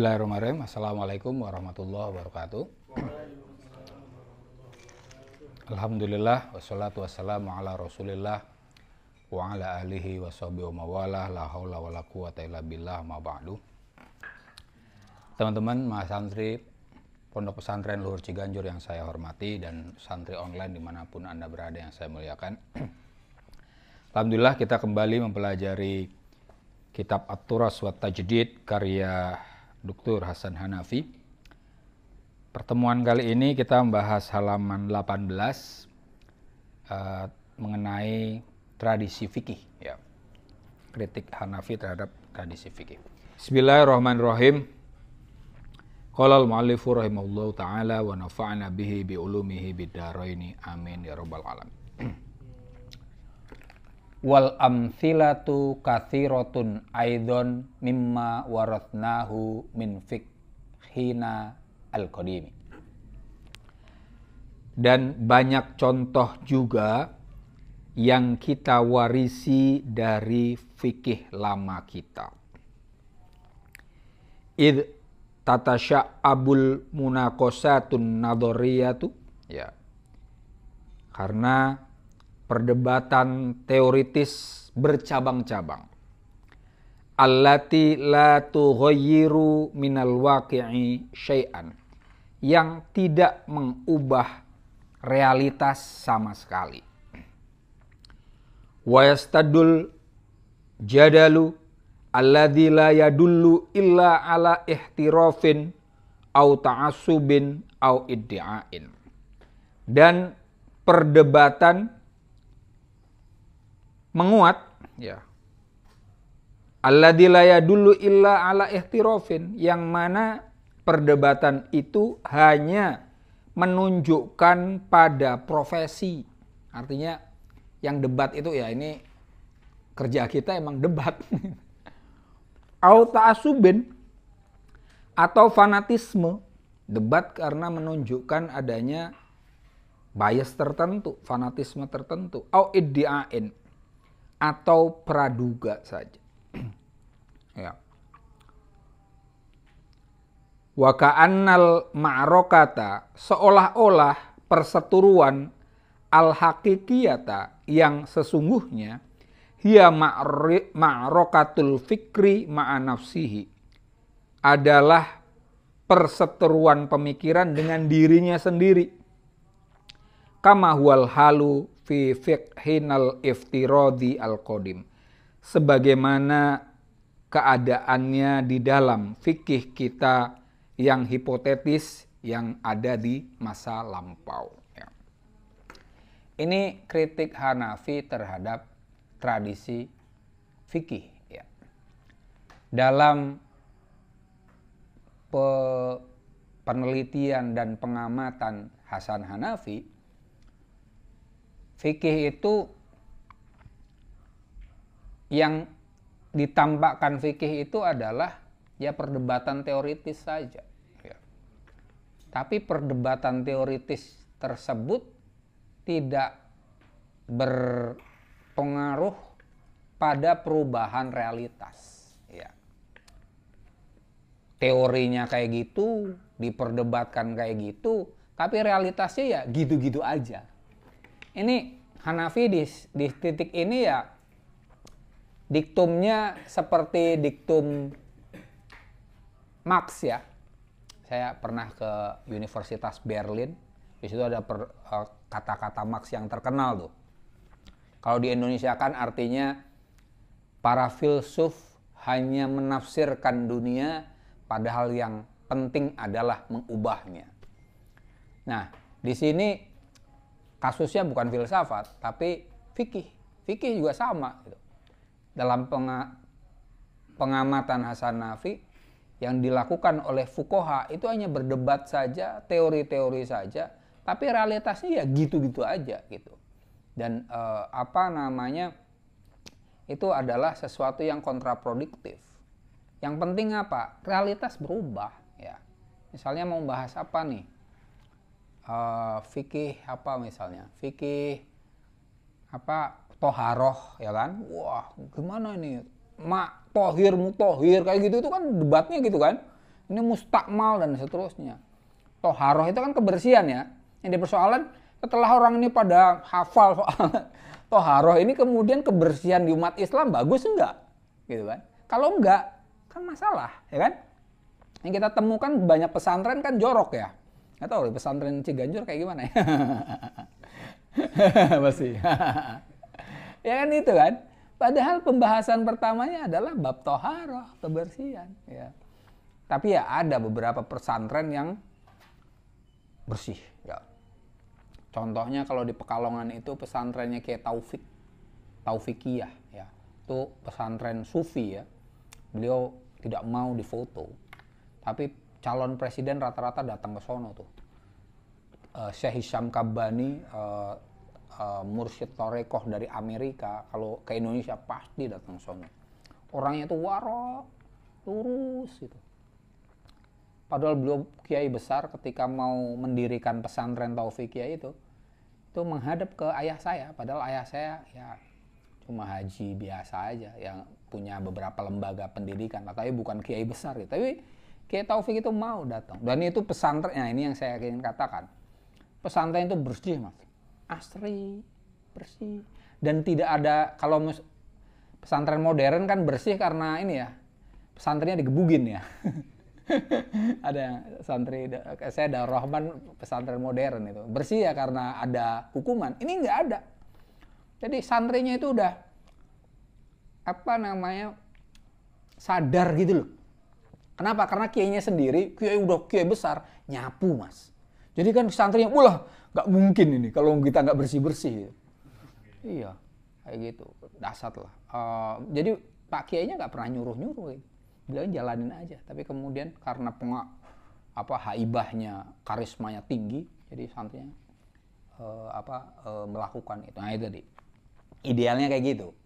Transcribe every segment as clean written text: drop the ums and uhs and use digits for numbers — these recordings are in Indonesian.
Bismillahirrahmanirrahim. Assalamualaikum warahmatullahi wabarakatuh. Alhamdulillah wassalatu wassalamu ala Rasulillah wa ala alihi wa sahbihi wa mawalah la haula wala quwata illa billah ma ba'du. Teman-teman mahasantri Pondok Pesantren Luhur Ciganjur yang saya hormati dan santri online dimanapun Anda berada yang saya muliakan. Alhamdulillah kita kembali mempelajari kitab At-Turas wa Tajdid karya Dr. Hasan Hanafi. Pertemuan kali ini kita membahas halaman 18 mengenai tradisi fikih, ya. Kritik Hanafi terhadap tradisi fikih. Bismillahirrahmanirrahim. Qala al-mu'allifu rahimahullahu ta'ala wa nafa'na bihi bi ulumihi bid-dharaini amin ya rabbal alamin. Wal amthilatu kathiratun aidon mimma warathnahu min fiqhina al-qadimi. Dan banyak contoh juga yang kita warisi dari fikih lama kita. Id tatasya'abul munaqasatun nadhariyatu, ya. Karena perdebatan teoritis bercabang-cabang. Allati la tughayyiru minal waqi'i syai'an, yang tidak mengubah realitas sama sekali. Wa yastadul jadalu alladzi la yadullu illa ala ihtirafin au ta'assubin au iddi'ain. Dan perdebatan menguat, ya. Alladzi la yadullu illa ala ihtirafin, yang mana perdebatan itu hanya menunjukkan pada profesi. Artinya yang debat itu ya ini kerja kita emang debat. Au ta'assubin, atau fanatisme. Debat karena menunjukkan adanya bias tertentu, fanatisme tertentu. Au iddi'ain, atau praduga saja. Ya. Wa ka'annal ma'rokata, seolah-olah perseteruan al-haqiqiyata, yang sesungguhnya hiya ma'rokatul fikri ma'a nafsihi, adalah perseteruan pemikiran dengan dirinya sendiri. Kama huwal halu fi fiqhinal iftiradi al-qadim, sebagaimana keadaannya di dalam fikih kita yang hipotetis yang ada di masa lampau, ya. Ini kritik Hanafi terhadap tradisi fikih, ya. Dalam penelitian dan pengamatan Hasan Hanafi, fikih itu yang ditampakkan fikih itu adalah ya perdebatan teoritis saja, ya. Tapi perdebatan teoritis tersebut tidak berpengaruh pada perubahan realitas, ya. Teorinya kayak gitu, diperdebatkan kayak gitu, tapi realitasnya ya gitu-gitu aja. Ini Hanafi di titik ini ya diktumnya seperti diktum Marx, ya. Saya pernah ke Universitas Berlin, di situ ada kata-kata Marx yang terkenal tuh. Kalau di Indonesia kan artinya para filsuf hanya menafsirkan dunia, padahal yang penting adalah mengubahnya. Nah, di sini kasusnya bukan filsafat, tapi fikih. Fikih juga sama, gitu. Dalam pengamatan Hasan Hanafi yang dilakukan oleh fuqaha itu hanya berdebat saja, teori-teori saja, tapi realitasnya ya gitu-gitu aja, gitu. Dan itu adalah sesuatu yang kontraproduktif. Yang penting apa? Realitas berubah, ya. Misalnya mau bahas apa nih? Fikih apa misalnya? Fikih apa? Toharoh, ya kan? Wah, gimana ini? Mak tohir, mutohir, kayak gitu itu kan debatnya gitu kan? ini mustakmal dan seterusnya. Toharoh itu kan kebersihan ya. Yang dipersoalan setelah orang ini pada hafal soal toharoh ini, kemudian kebersihan di umat Islam bagus enggak? Gitu kan. Kalau enggak, kan masalah, ya kan? Yang kita temukan banyak pesantren kan jorok ya. Nggak tahu pesantren Ciganjur kayak gimana ya. Masih. Ya kan itu kan. Padahal pembahasan pertamanya adalah bab toharoh, kebersihan. Ya. Tapi ya ada beberapa pesantren yang bersih. Ya. Contohnya kalau di Pekalongan itu pesantrennya kayak Taufikiyah. Ya. Itu pesantren sufi ya. Beliau tidak mau difoto. Tapi calon presiden rata-rata datang ke sono tuh. Syekh Hisham Kabbani, mursyid Torekoh dari Amerika, kalau ke Indonesia pasti datang ke sono. Orangnya tuh warok, lurus gitu. Padahal beliau kiai besar, ketika mau mendirikan pesantren Taufikiyah itu menghadap ke ayah saya. Padahal ayah saya ya cuma haji biasa aja, yang punya beberapa lembaga pendidikan, tapi bukan kiai besar gitu. Tapi Kiai Taufik itu mau datang. Dan itu pesantren, nah ini yang saya ingin katakan. Pesantren itu bersih, Mas. Asri, bersih. Dan tidak ada, kalau pesantren modern kan bersih karena ini ya, pesantrennya digebugin ya. Ada santri, saya Darul Rahman pesantren modern itu. Bersih ya karena ada hukuman. Ini nggak ada. Jadi santrinya itu udah, sadar gitu loh. Kenapa? Karena kiainya sendiri, kiai udah kiai besar, nyapu Mas. Jadi kan santrinya, wah nggak mungkin ini kalau kita nggak bersih-bersih. Iya, kayak gitu, dasar lah. Jadi Pak Kiainya nggak pernah nyuruh-nyuruh. Beliau jalanin aja. Tapi kemudian karena haibahnya, karismanya tinggi, jadi santrinya melakukan itu. Nah itu tadi. Idealnya kayak gitu.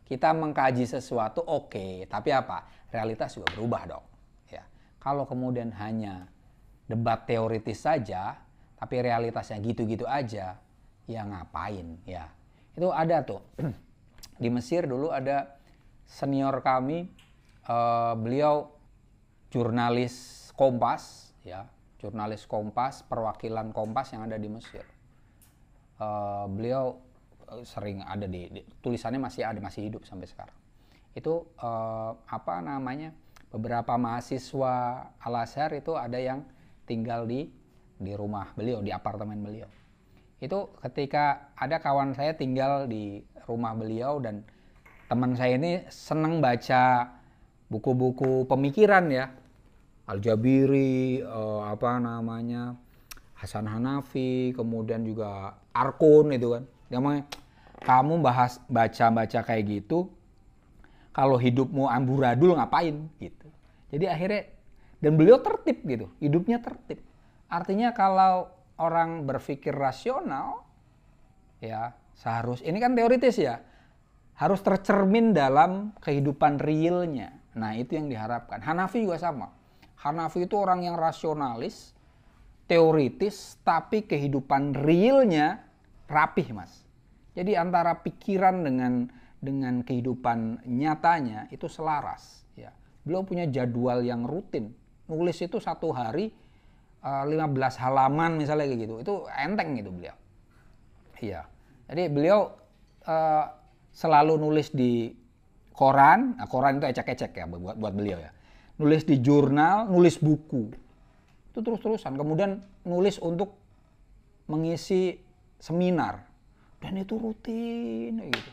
Kita mengkaji sesuatu oke, tapi apa? Realitas juga berubah dong. Kalau kemudian hanya debat teoritis saja, tapi realitasnya gitu-gitu aja, ya ngapain ya. Itu ada tuh, di Mesir dulu ada senior kami, beliau jurnalis Kompas, ya, jurnalis Kompas, perwakilan Kompas yang ada di Mesir. Beliau sering ada tulisannya masih hidup sampai sekarang. Itu beberapa mahasiswa Al-Azhar itu ada yang tinggal di rumah beliau, di apartemen beliau. Itu ketika ada kawan saya tinggal di rumah beliau, dan teman saya ini senang baca buku-buku pemikiran ya, Al-Jabiri, Hasan Hanafi, kemudian juga Arkun itu kan. Kamu baca kayak gitu, kalau hidupmu amburadul ngapain gitu. Jadi akhirnya, dan beliau tertib gitu, hidupnya tertib. Artinya kalau orang berpikir rasional, ya ini kan teoritis ya, harus tercermin dalam kehidupan realnya. Nah itu yang diharapkan. Hanafi juga sama. Hanafi itu orang yang rasionalis, teoritis, tapi kehidupan realnya rapih Mas. Jadi antara pikiran dengan kehidupan nyatanya itu selaras. Ya. Beliau punya jadwal yang rutin. Nulis itu satu hari 15 halaman misalnya kayak gitu. Itu enteng gitu beliau. Iya. Jadi beliau selalu nulis di koran. Nah, koran itu ecek-ecek ya buat beliau ya. Nulis di jurnal, nulis buku. Itu terus-terusan. Kemudian nulis untuk mengisi seminar. Dan itu rutin kayak gitu.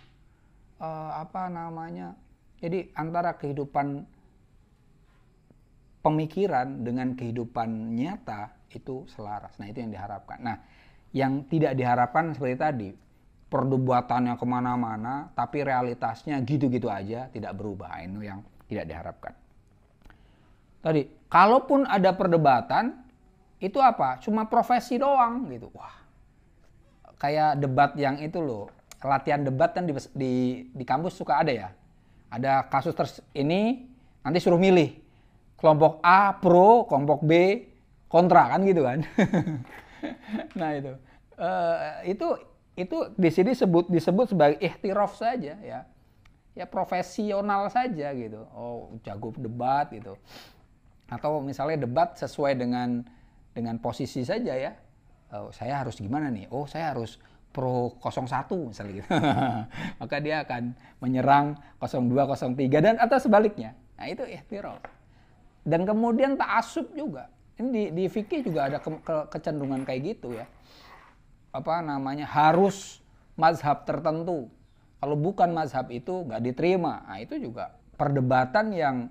Jadi antara kehidupan pemikiran dengan kehidupan nyata itu selaras. Nah itu yang diharapkan. Nah yang tidak diharapkan seperti tadi, perdebatannya kemana-mana tapi realitasnya gitu-gitu aja, tidak berubah. Itu yang tidak diharapkan. Tadi kalaupun ada perdebatan, itu apa? Cuma profesi doang gitu. Wah, kayak debat yang itu loh, latihan debat kan di kampus suka ada ya. Ada kasus ini nanti suruh milih kelompok A pro, kelompok B kontra kan gitu kan. Nah itu di sini disebut sebagai ihtiraf saja ya. Ya profesional saja gitu. Oh jago debat gitu. Atau misalnya debat sesuai dengan posisi saja ya. Saya harus gimana nih? Oh, saya harus pro 01 misalnya gitu. Maka dia akan menyerang 02, 03 dan atau sebaliknya. Nah, itu ihtiraf. Dan kemudian ta'assub juga. Ini di fikih juga ada kecenderungan kayak gitu ya. Harus mazhab tertentu. Kalau bukan mazhab itu nggak diterima. Nah, itu juga perdebatan yang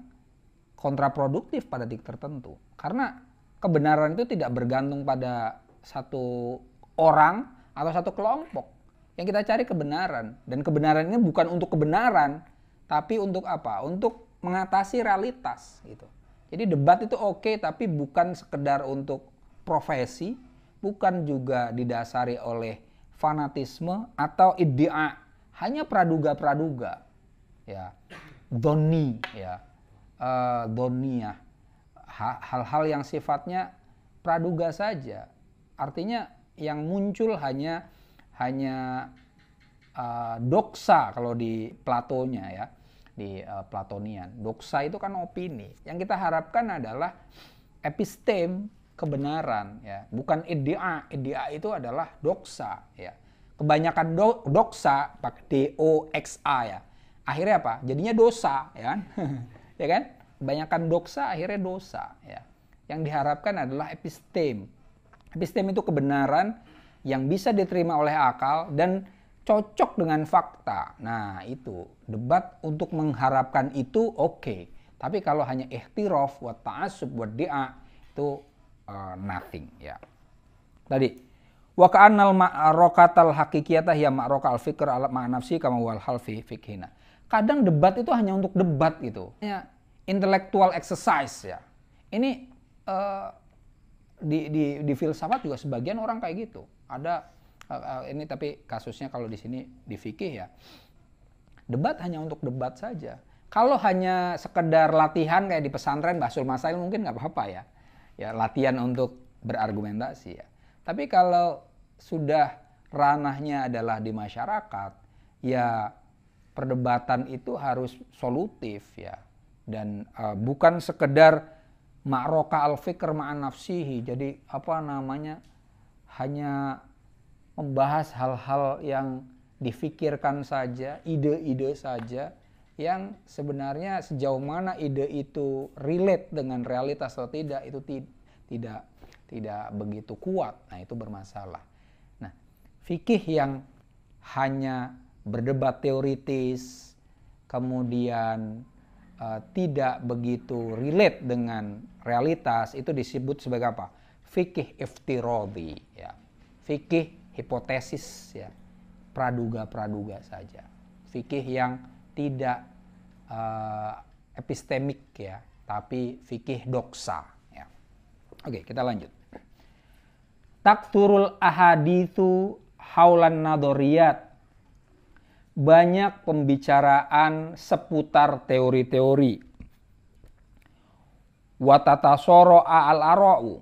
kontraproduktif pada titik tertentu. Karena kebenaran itu tidak bergantung pada satu orang atau satu kelompok. Yang kita cari kebenaran. Dan kebenaran ini bukan untuk kebenaran, tapi untuk apa? Untuk mengatasi realitas gitu. Jadi debat itu oke, tapi bukan sekedar untuk profesi, bukan juga didasari oleh fanatisme atau iddia, hanya praduga-praduga, ya, doni, ya, doniyah, hal-hal yang sifatnya praduga saja. Artinya yang muncul hanya doksa kalau di Platonya ya, di Platonian. Doksa itu kan opini. Yang kita harapkan adalah episteme, kebenaran ya, bukan idea. Idea itu adalah doksa ya. Kebanyakan doksa pakai doxa ya. Akhirnya apa? Jadinya dosa ya kan? Ya kan? Kebanyakan doksa akhirnya dosa ya. Yang diharapkan adalah episteme. Episteme itu kebenaran yang bisa diterima oleh akal dan cocok dengan fakta. Nah, itu debat untuk mengharapkan itu oke. Tapi kalau hanya ihtiraf wa ta'assub wa di'a itu nothing ya. Tadi wa ka'annal ma'rakatal haqiqiyatah ya ma'raka al-fikr ala ma'nafsi kama wal hal fi fikhina. Kadang debat itu hanya untuk debat gitu. Ya, intellectual exercise ya. Ini di filsafat juga sebagian orang kayak gitu. Ada ini tapi kasusnya kalau di sini di fikih ya. Debat hanya untuk debat saja. Kalau hanya sekedar latihan kayak di pesantren Bahsul Masail mungkin nggak apa-apa ya. Ya, latihan untuk berargumentasi ya. Tapi kalau sudah ranahnya adalah di masyarakat, ya perdebatan itu harus solutif ya. Dan bukan sekedar ma'roka al-fikr ma'an nafsihi. Jadi hanya membahas hal-hal yang difikirkan saja, ide-ide saja, yang sebenarnya sejauh mana ide itu relate dengan realitas atau tidak, itu tidak begitu kuat. Nah, itu bermasalah. Nah, fikih yang hanya berdebat teoritis, kemudian tidak begitu relate dengan realitas, itu disebut sebagai apa? Fikih iftiradi ya. Fikih hipotesis ya. Praduga-praduga saja. Fikih yang tidak epistemik ya, tapi fikih doksa ya. Oke, kita lanjut. Takturul ahaditsu haulan nadoriyat. Banyak pembicaraan seputar teori-teori. Watatasoro al-ara'u.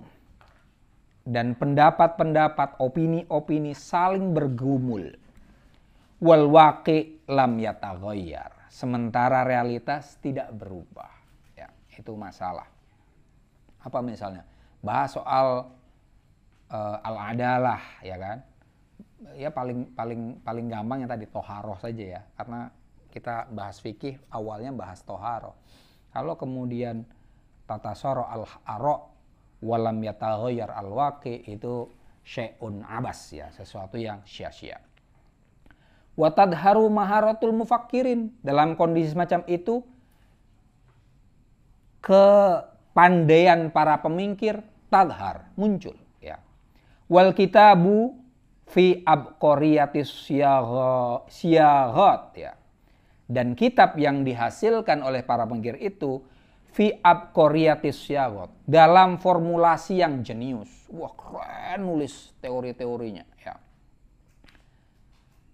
Dan pendapat-pendapat, opini-opini saling bergumul. Wal waqi lam yataghayyar. Sementara realitas tidak berubah. Ya, itu masalah. Apa misalnya? Bahas soal al-adalah, ya kan? Ya paling gampang yang tadi toharoh saja ya, karena kita bahas fikih awalnya bahas toharoh. Kalau kemudian tatasoro al-ara' walam yataghayyar al-waqi, itu syai'un abas ya, sesuatu yang sia-sia. Wa tadharu maharatul mufakkirin. Dalam kondisi semacam itu kepandaian para pemikir tadhar, muncul ya. Wal kitabu fi abqariyatis siyaghat ya. Dan kitab yang dihasilkan oleh para pemikir itu fi abqariyatis siyaghat, dalam formulasi yang jenius. Wah, keren nulis teori-teorinya ya.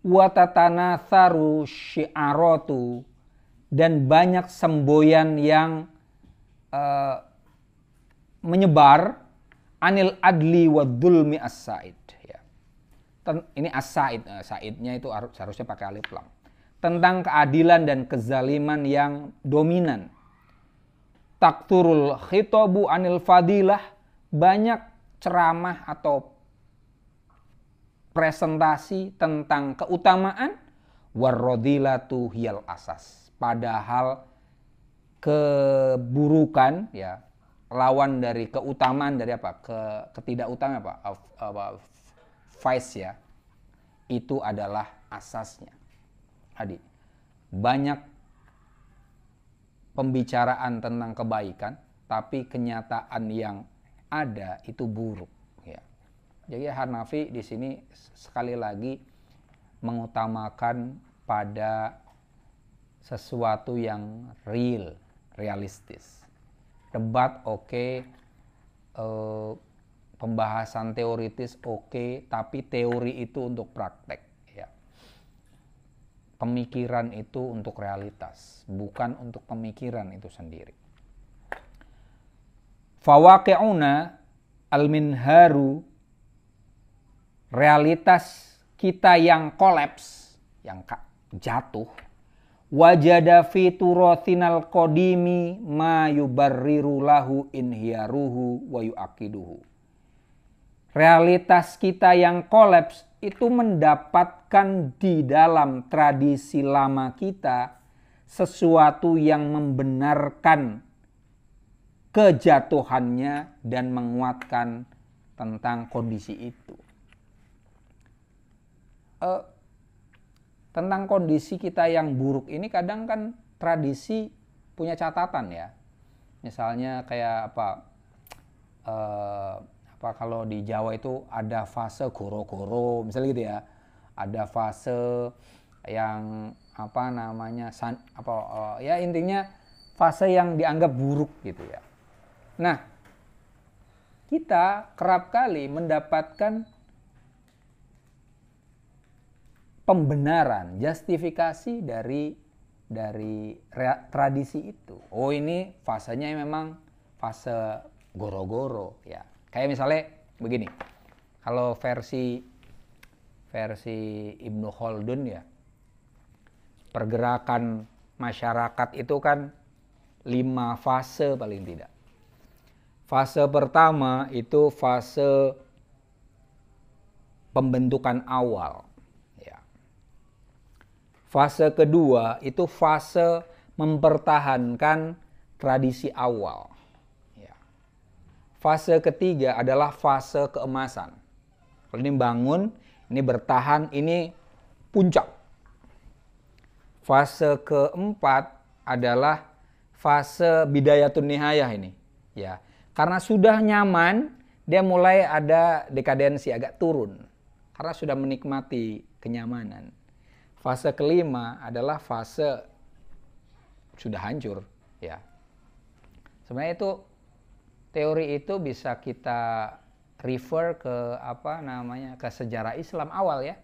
Wa tatanatsaru syi'aratu, dan banyak semboyan yang menyebar anil adli wa dzulmi as-sa'id ya. Ini as-sa'id, sa'idnya itu seharusnya pakai alif lam. Tentang keadilan dan kezaliman yang dominan. takturul khitabu anil fadilah, banyak ceramah atau presentasi tentang keutamaan, warradilatu hiyal asas. Padahal keburukan, ya, lawan dari keutamaan dari apa? Ketidakutamaan apa? Vice, ya. Itu adalah asasnya. Tadi banyak pembicaraan tentang kebaikan, tapi kenyataan yang ada itu buruk, ya. Jadi Hanafi di sini sekali lagi mengutamakan pada sesuatu yang realistis. Debat oke, pembahasan teoritis oke, tapi teori itu untuk praktek, ya. Pemikiran itu untuk realitas, bukan untuk pemikiran itu sendiri. Fawaqi'una al-minharu, realitas kita yang kolaps, yang jatuh, wajada fi turathinal qadimi ma yubarriru lahu inhiyaruhu wa yuakiduhu. Realitas kita yang kolaps itu mendapatkan di dalam tradisi lama kita sesuatu yang membenarkan kejatuhannya dan menguatkan tentang kondisi itu. Tentang kondisi kita yang buruk ini kadang kan tradisi punya catatan, ya. Misalnya kayak apa kalau di Jawa itu ada fase goro-goro, misalnya gitu, ya. Ada fase yang ya intinya fase yang dianggap buruk gitu, ya. Nah, kita kerap kali mendapatkan pembenaran, justifikasi dari tradisi itu. Oh, ini fasenya memang fase goro-goro, ya. Kayak misalnya begini. Kalau versi Ibnu Khaldun, ya, pergerakan masyarakat itu kan 5 fase paling tidak. Fase pertama itu fase pembentukan awal. Fase kedua itu fase mempertahankan tradisi awal. Ya. Fase ketiga adalah fase keemasan. Kalau ini bangun, ini bertahan, ini puncak. Fase keempat adalah fase bidayatun nihayah ini. Ya. Karena sudah nyaman, dia mulai ada dekadensi, agak turun. Karena sudah menikmati kenyamanan. Fase kelima adalah fase sudah hancur, ya. Sebenarnya itu teori itu bisa kita refer ke ke sejarah Islam awal, ya.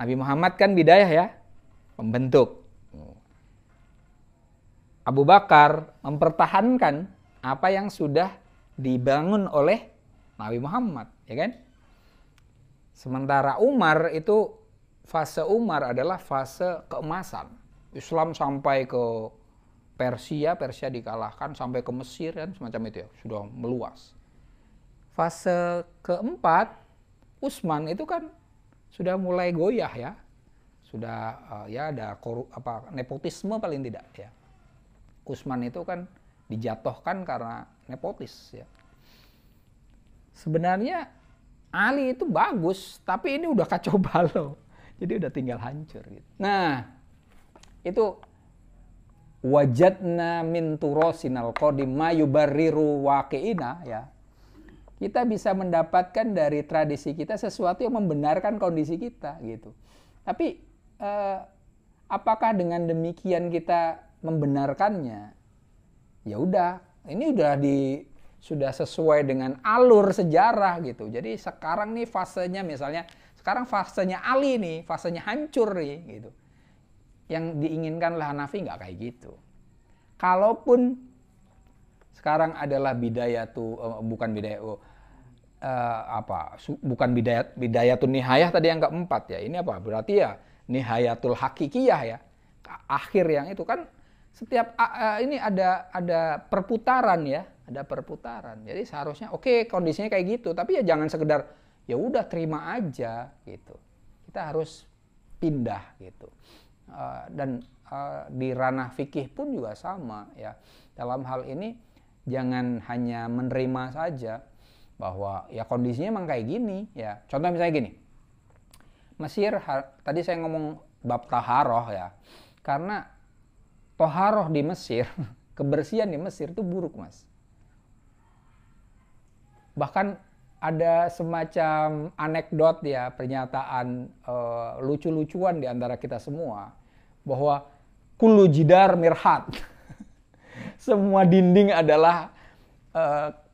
Nabi Muhammad kan bidayah, ya, pembentuk. Abu Bakar mempertahankan apa yang sudah dibangun oleh Nabi Muhammad, ya kan? Sementara Umar itu fase Umar adalah fase keemasan. Islam sampai ke Persia dikalahkan, sampai ke Mesir, kan semacam itu, ya, sudah meluas. Fase keempat, Utsman itu kan sudah mulai goyah, ya. Sudah ya ada nepotisme paling tidak, ya. Utsman itu kan dijatuhkan karena nepotis, ya. Sebenarnya Ali itu bagus, tapi ini udah kacau balau. Jadi udah tinggal hancur gitu. Nah, itu wajadna min turosinal qadim ma yubarriru waqi'ina, ya. Kita bisa mendapatkan dari tradisi kita sesuatu yang membenarkan kondisi kita gitu. Tapi apakah dengan demikian kita membenarkannya? Ya udah, ini sudah sesuai dengan alur sejarah gitu. Jadi sekarang nih fasenya misalnya sekarang fasenya Ali nih, fasenya hancur nih gitu. Yang diinginkan oleh Hanafi nggak kayak gitu. Kalaupun sekarang adalah bukan bidayatun nihayah tadi yang keempat, ya. Ini apa? Berarti ya nihayatul hakikiyah, ya. Akhir yang itu kan setiap ini ada perputaran ya, ada perputaran. Jadi seharusnya oke, kondisinya kayak gitu, tapi ya jangan sekedar ya udah terima aja gitu. Kita harus pindah gitu. Dan di ranah fikih pun juga sama ya. Dalam hal ini jangan hanya menerima saja bahwa ya kondisinya emang kayak gini ya. Contoh misalnya gini. Mesir, tadi saya ngomong bab taharoh ya. Karena taharoh di Mesir, kebersihan di Mesir itu buruk, Mas. Bahkan ada semacam anekdot ya, pernyataan lucu-lucuan di antara kita semua bahwa kullu jidar mirhat. Semua dinding adalah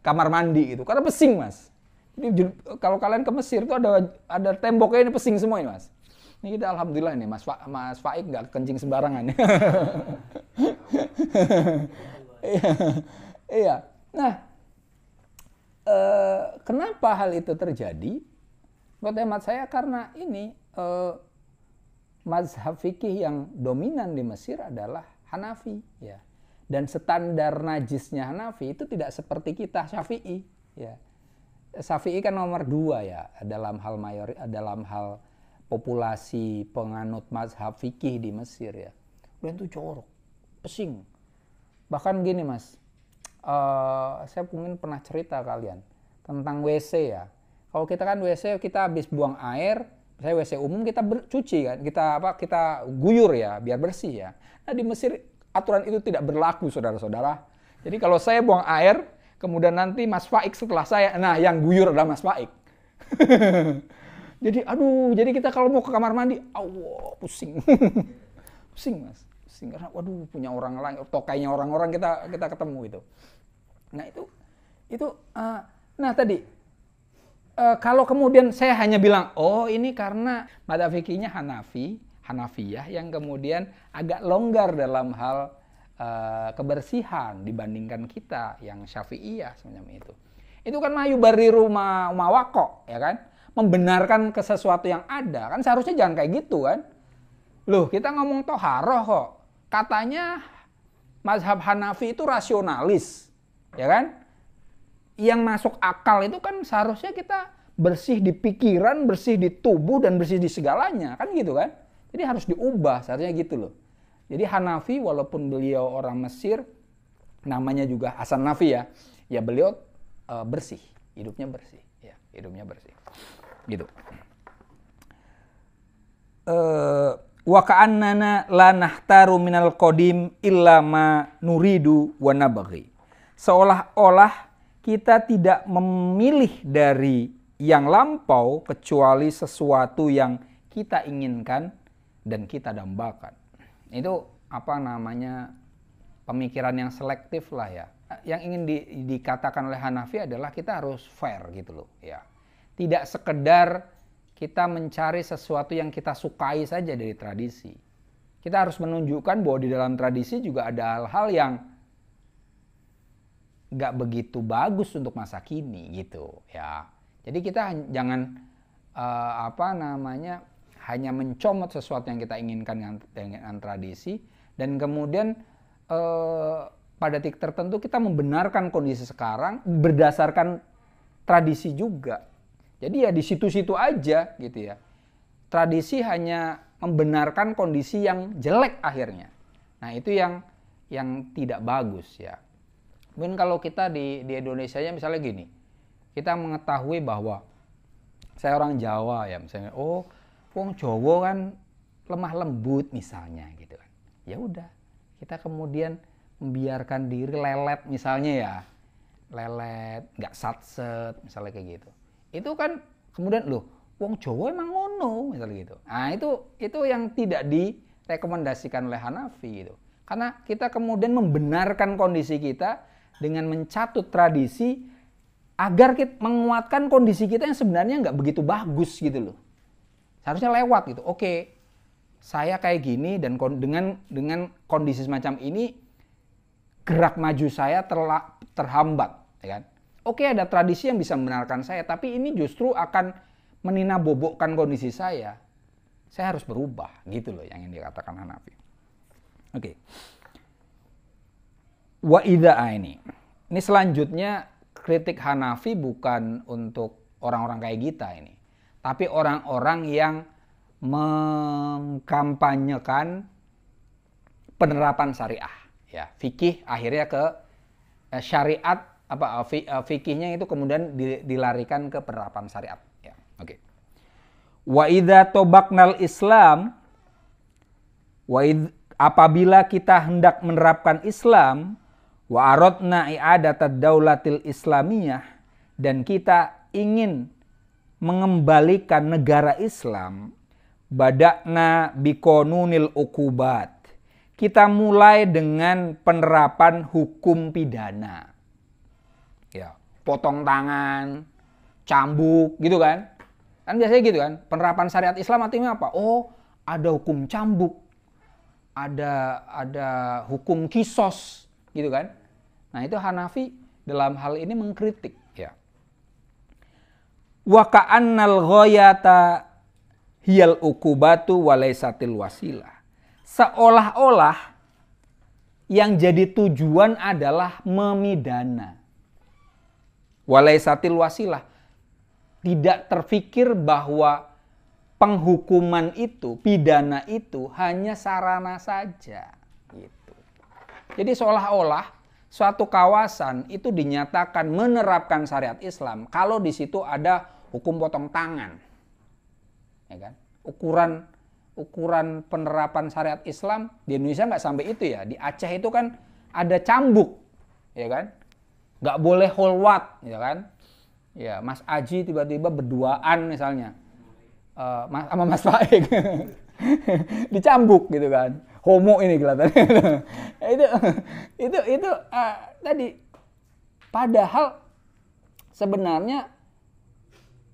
kamar mandi gitu. Karena pesing, Mas. Jadi kalau kalian ke Mesir itu ada temboknya ini pesing semua ini, Mas. Ini kita alhamdulillah nih Mas Faik nggak kencing sembarangan. Iya. Nah, kenapa hal itu terjadi? Menurut hemat saya karena ini mazhab fikih yang dominan di Mesir adalah Hanafi, ya. Dan standar najisnya Hanafi itu tidak seperti kita Syafi'i, ya. Syafi'i kan nomor 2 ya dalam hal populasi penganut mazhab fikih di Mesir ya. Dan itu jorok, pesing. Bahkan gini Mas, saya mungkin pernah cerita kalian tentang WC ya. Kalau kita kan WC kita habis buang air, misalnya WC umum kita cuci kan, kita guyur ya biar bersih ya. Nah di Mesir aturan itu tidak berlaku saudara-saudara. Jadi kalau saya buang air, kemudian nanti Mas Faik setelah saya, nah yang guyur adalah Mas Faik. Jadi kita kalau mau ke kamar mandi, Allah pusing. Pusing Mas, pusing karena waduh punya orang lain, tokainya orang-orang kita ketemu gitu. Nah nah tadi kalau kemudian saya hanya bilang, oh ini karena madzhab fikihnya Hanafiyah yang kemudian agak longgar dalam hal kebersihan dibandingkan kita yang Syafi'iyah semacam itu. Itu kan mayu bariru mawako, ya kan? Membenarkan ke sesuatu yang ada. Kan seharusnya jangan kayak gitu kan? Loh, kita ngomong toharoh kok. Katanya mazhab Hanafi itu rasionalis, ya kan? Yang masuk akal itu kan seharusnya kita bersih di pikiran, bersih di tubuh, dan bersih di segalanya. Kan gitu kan? Jadi harus diubah, seharusnya gitu loh. Jadi Hanafi walaupun beliau orang Mesir, namanya juga Hasan Nafi ya. Ya beliau bersih, hidupnya bersih. Ya, hidupnya bersih. Gitu. Wa ka'annana la nahtaru minal qadim illa ma nuridu wa nabghi. Seolah-olah kita tidak memilih dari yang lampau kecuali sesuatu yang kita inginkan dan kita dambakan. Itu pemikiran yang selektif lah ya. Yang ingin dikatakan oleh Hanafi adalah kita harus fair gitu loh ya. Tidak sekedar kita mencari sesuatu yang kita sukai saja dari tradisi. Kita harus menunjukkan bahwa di dalam tradisi juga ada hal-hal yang nggak begitu bagus untuk masa kini gitu ya. Jadi kita jangan hanya mencomot sesuatu yang kita inginkan dengan tradisi dan kemudian pada titik tertentu kita membenarkan kondisi sekarang berdasarkan tradisi juga. Jadi ya di situ-situ aja gitu ya. Tradisi hanya membenarkan kondisi yang jelek akhirnya. Nah itu yang tidak bagus ya. Mungkin kalau kita di Indonesia ya misalnya gini. Kita mengetahui bahwa saya orang Jawa ya misalnya, wong Jawa kan lemah lembut misalnya gitu kan. Ya udah, kita kemudian membiarkan diri lelet misalnya ya. Lelet, nggak satset misalnya kayak gitu. Itu kan kemudian wong Jawa emang ngono misalnya gitu. Nah, itu yang tidak direkomendasikan oleh Hanafi gitu. Karena kita kemudian membenarkan kondisi kita dengan mencatut tradisi agar kita menguatkan kondisi kita yang sebenarnya nggak begitu bagus gitu loh. Seharusnya lewat gitu. Oke, saya kayak gini dan dengan kondisi semacam ini gerak maju saya terhambat, ya kan? Oke, ada tradisi yang bisa membenarkan saya, tapi ini justru akan meninabobokan kondisi saya. Saya harus berubah, gitu loh yang dikatakan Hanafi. Oke. Wa idza ini selanjutnya kritik Hanafi bukan untuk orang-orang kayak kita ini, tapi orang-orang yang mengkampanyekan penerapan syariah, ya fikih akhirnya ke syariat fikihnya itu kemudian dilarikan ke penerapan syariat. Ya, oke. Wa idza tobaknal Islam, apabila kita hendak menerapkan Islam, wa aradna i'adatad daulatil islamiyah, dan kita ingin mengembalikan negara Islam, badakna biqonunil uqubat, kita mulai dengan penerapan hukum pidana. Ya, potong tangan, cambuk gitu kan. Kan biasanya gitu kan. Penerapan syariat Islam artinya apa? Oh, ada hukum cambuk. Ada hukum kisos gitu kan. Nah, itu Hanafi dalam hal ini mengkritik, ya. Wa ka'annal ghayata hiyal uqubatu walaysatil wasilah. Seolah-olah yang jadi tujuan adalah memidana. Walaysatil wasilah. Tidak terfikir bahwa penghukuman itu, pidana itu hanya sarana saja. Gitu. Jadi seolah-olah suatu kawasan itu dinyatakan menerapkan syariat Islam kalau di situ ada hukum potong tangan. Ya kan? Ukuran penerapan syariat Islam di Indonesia nggak sampai itu ya. Di Aceh itu kan ada cambuk, ya kan? Nggak boleh holwat, ya kan? Ya, Mas Aji tiba-tiba berduaan misalnya sama Mas Faik dicambuk gitu kan, homo ini kelihatannya. itu tadi, padahal sebenarnya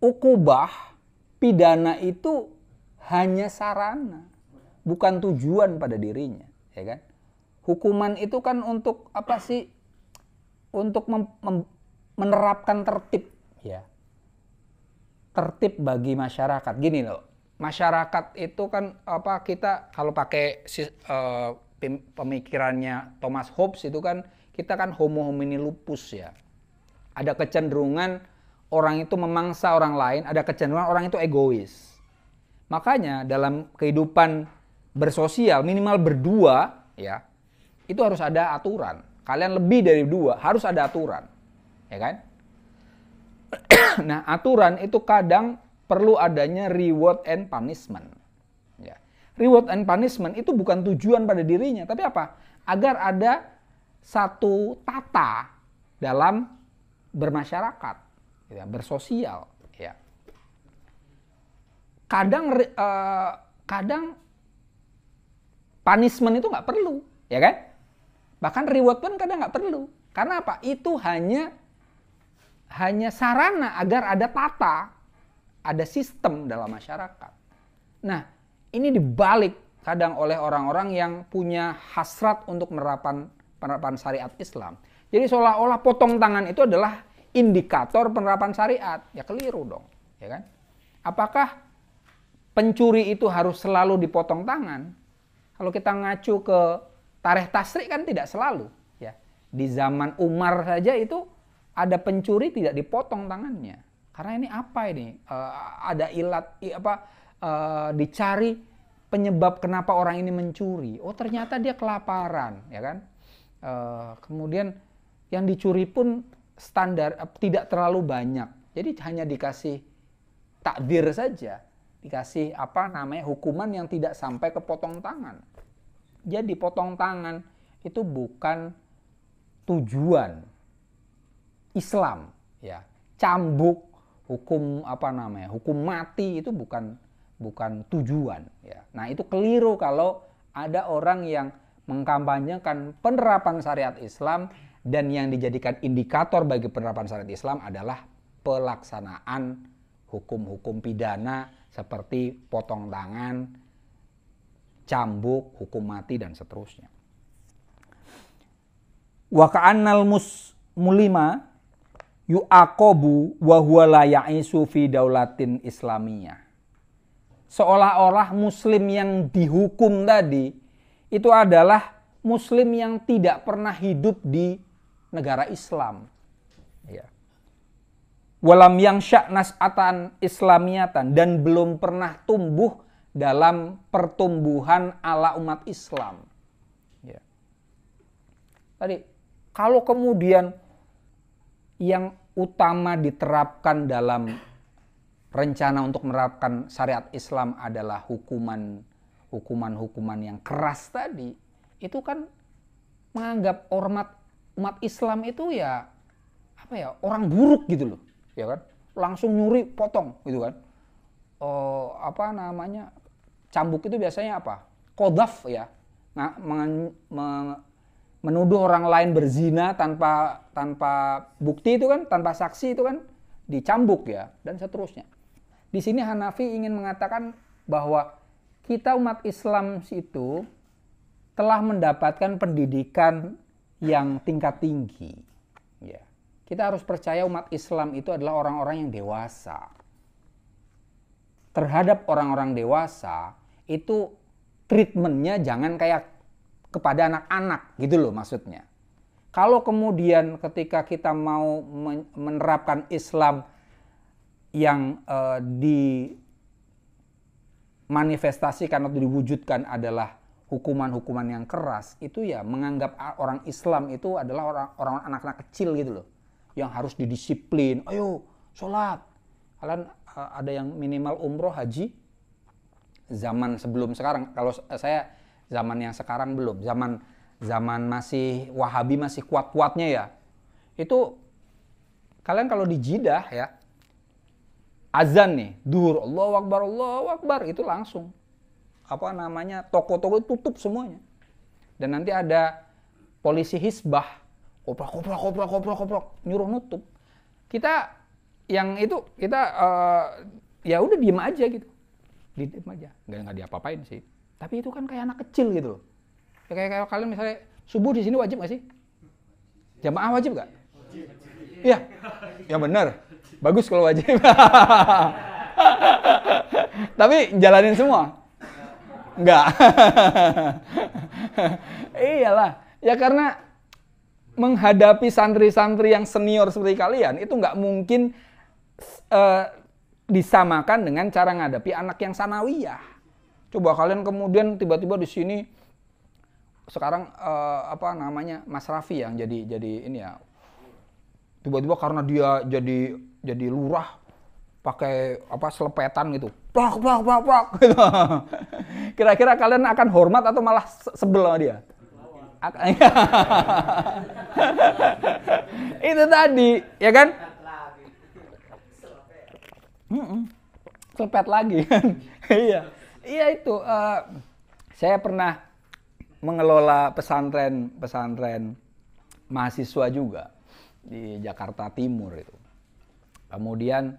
ukubah pidana itu hanya sarana, bukan tujuan pada dirinya, ya kan? Hukuman itu kan untuk apa sih? Untuk menerapkan tertib, ya. Tertib bagi masyarakat. Gini loh, masyarakat itu kan kita kalau pakai pemikirannya Thomas Hobbes itu kan kita kan homo homini lupus, ya. Ada kecenderungan orang itu memangsa orang lain, ada kecenderungan orang itu egois. Makanya dalam kehidupan bersosial minimal berdua, ya, itu harus ada aturan. Kalian lebih dari dua harus ada aturan, ya kan? Nah, aturan itu kadang perlu adanya reward and punishment. Ya. Reward and punishment itu bukan tujuan pada dirinya, tapi apa? Agar ada satu tata dalam bermasyarakat, ya, bersosial. Ya. Kadang punishment itu nggak perlu, ya kan? Bahkan reward pun kadang nggak perlu. Karena apa? Itu hanya sarana agar ada tata, ada sistem dalam masyarakat. Nah, ini dibalik kadang oleh orang-orang yang punya hasrat untuk penerapan syariat Islam. Jadi seolah-olah potong tangan itu adalah indikator penerapan syariat. Ya keliru dong, ya kan? Apakah pencuri itu harus selalu dipotong tangan? Kalau kita ngacu ke tarikh tasrik kan tidak selalu, ya. Di zaman Umar saja itu ada pencuri tidak dipotong tangannya. Karena ini apa ini? Ada ilat dicari penyebab kenapa orang ini mencuri. Oh, ternyata dia kelaparan, ya kan? Kemudian yang dicuri pun standar tidak terlalu banyak. Jadi hanya dikasih takdir saja. Dikasih hukuman yang tidak sampai ke potong tangan. Jadi potong tangan itu bukan tujuan Islam, ya. Cambuk, hukum hukum mati itu bukan tujuan, ya. Nah, itu keliru kalau ada orang yang mengkampanyekan penerapan syariat Islam dan yang dijadikan indikator bagi penerapan syariat Islam adalah pelaksanaan hukum-hukum pidana seperti potong tangan, cambuk, hukum mati, dan seterusnya. Wa ka'annal mulima yu'aqabu wa huwa la ya'isu fi daulatin islamiyah. Seolah-olah muslim yang dihukum tadi itu adalah Muslim yang tidak pernah hidup di negara Islam. Ya. Walam yang nas'atan islamiyatan, dan belum pernah tumbuh dalam pertumbuhan ala umat Islam. Ya. Tadi, kalau kemudian yang utama diterapkan dalam rencana untuk menerapkan syariat Islam adalah hukuman yang keras tadi, itu kan menganggap umat Islam itu ya orang buruk gitu loh, ya kan? Langsung nyuri, potong gitu kan. Cambuk itu biasanya apa? Qadhaf ya. Nah, menuduh orang lain berzina tanpa bukti itu kan, tanpa saksi itu kan dicambuk ya, dan seterusnya. Di sini Hanafi ingin mengatakan bahwa kita umat Islam itu telah mendapatkan pendidikan yang tingkat tinggi. Ya. Kita harus percaya umat Islam itu adalah orang-orang yang dewasa. Terhadap orang-orang dewasa itu treatmentnya jangan kayak kepada anak-anak gitu loh maksudnya. Kalau kemudian ketika kita mau menerapkan Islam yang dimanifestasikan atau diwujudkan adalah hukuman-hukuman yang keras, itu ya menganggap orang Islam itu adalah orang anak-anak kecil gitu loh, yang harus didisiplin. Ayo sholat. Kalian ada yang minimal umroh haji zaman sebelum sekarang. Kalau saya zaman yang sekarang belum. Zaman masih Wahabi masih kuat-kuatnya ya. Itu kalian kalau di Jeddah ya, azan nih, duhur, Allahu Akbar, itu langsung toko-toko tutup semuanya. Dan nanti ada polisi hisbah, koprak, nyuruh nutup. Kita ya udah diem aja gitu. Diem aja, nggak diapa-apain sih. Tapi itu kan kayak anak kecil gitu loh. Ya, kayak kalian misalnya subuh di sini wajib nggak sih? Jamaah wajib nggak? Iya, ya benar. Bagus kalau wajib. Tapi jalanin semua? Enggak. Iyalah, ya karena menghadapi santri-santri yang senior seperti kalian itu nggak mungkin disamakan dengan cara menghadapi anak yang sanawiyah. Coba kalian kemudian tiba-tiba di sini sekarang Mas Raffi yang jadi ini ya. Tiba-tiba karena dia jadi lurah pakai selepetan gitu. Plak gitu. Kira-kira kalian akan hormat atau malah sebel sama dia? Itu tadi, ya kan? Selepet lagi kan. Iya itu. Saya pernah mengelola pesantren mahasiswa juga di Jakarta Timur itu. Kemudian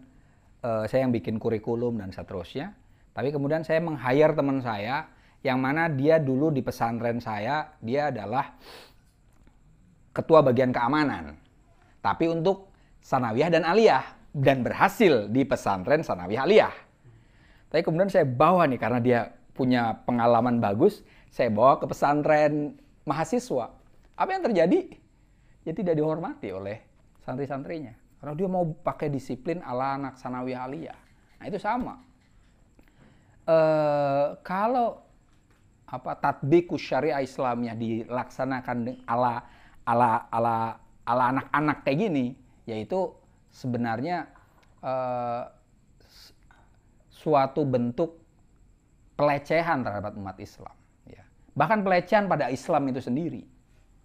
saya yang bikin kurikulum dan seterusnya. Tapi kemudian saya meng-hire teman saya yang mana dia dulu di pesantren saya, dia adalah ketua bagian keamanan. Tapi untuk sanawiyah dan aliyah, dan berhasil di pesantren sanawiyah aliyah. Tapi kemudian saya bawa nih, karena dia punya pengalaman bagus, saya bawa ke pesantren mahasiswa. Apa yang terjadi? Dia tidak dihormati oleh santri-santrinya. Karena dia mau pakai disiplin ala anak sanawiyah aliyah. Nah itu sama. Kalau tatbikus syariah Islamiyah dilaksanakan ala anak-anak kayak gini, yaitu sebenarnya suatu bentuk pelecehan terhadap umat Islam. Ya. Bahkan pelecehan pada Islam itu sendiri.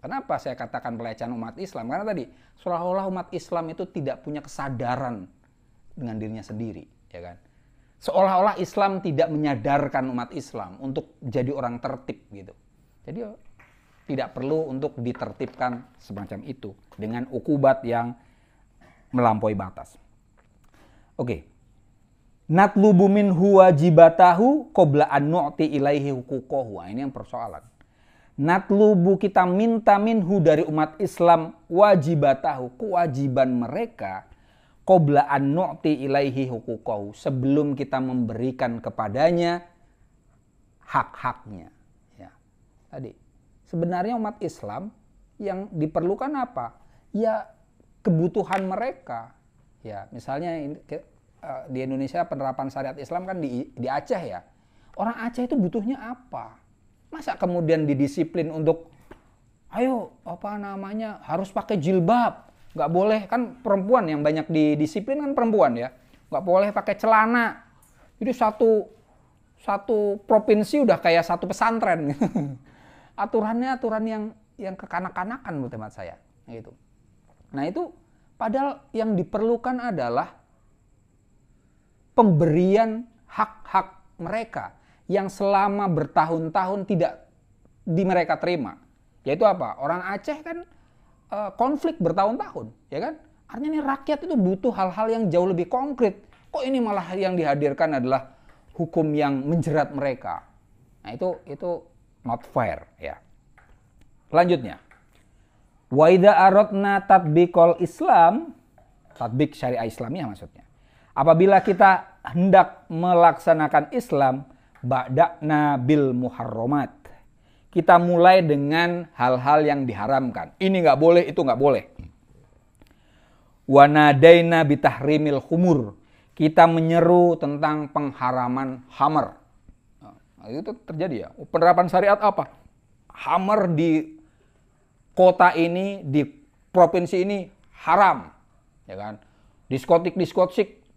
Kenapa saya katakan pelecehan umat Islam? Karena tadi seolah-olah umat Islam itu tidak punya kesadaran dengan dirinya sendiri, ya kan? Seolah-olah Islam tidak menyadarkan umat Islam untuk jadi orang tertib gitu. Jadi tidak perlu untuk ditertibkan semacam itu dengan ukubat yang melampaui batas. Oke. Natlubu minhu wajibatahu qabla an nu'ti ilaihi huquqahu. Ini yang persoalan. Natlubu, kita minta minhu dari umat Islam wajibatahu, kewajiban mereka, qabla an nu'ti ilaihi huquqahu, sebelum kita memberikan kepadanya hak-haknya. Ya. Tadi sebenarnya umat Islam yang diperlukan apa? Ya kebutuhan mereka. Ya, misalnya di Indonesia penerapan syariat Islam kan di Aceh ya. Orang Aceh itu butuhnya apa? Masa kemudian didisiplin untuk ayo harus pakai jilbab, nggak boleh, kan perempuan yang banyak didisiplin kan perempuan ya, nggak boleh pakai celana. Jadi satu provinsi udah kayak satu pesantren. Aturannya aturan yang kekanak-kanakan menurut hemat saya gitu. Nah itu padahal yang diperlukan adalah pemberian hak-hak mereka yang selama bertahun-tahun tidak mereka terima. Yaitu apa? Orang Aceh kan konflik bertahun-tahun, ya kan? Artinya nih rakyat itu butuh hal-hal yang jauh lebih konkret. Kok ini malah yang dihadirkan adalah hukum yang menjerat mereka? Nah itu not fair ya. Selanjutnya, wa idza aradna tatbiqal Islam, tatbiq syariah Islamiyah maksudnya. Apabila kita hendak melaksanakan Islam, ba'da'na bil muharramat. Kita mulai dengan hal-hal yang diharamkan. Ini nggak boleh, itu nggak boleh. Wa nadaina bitahrimil khumur. Kita menyeru tentang pengharaman khamar. Nah, itu terjadi ya. Penerapan syariat apa? Khamar di kota ini, di provinsi ini haram, ya kan? Diskotik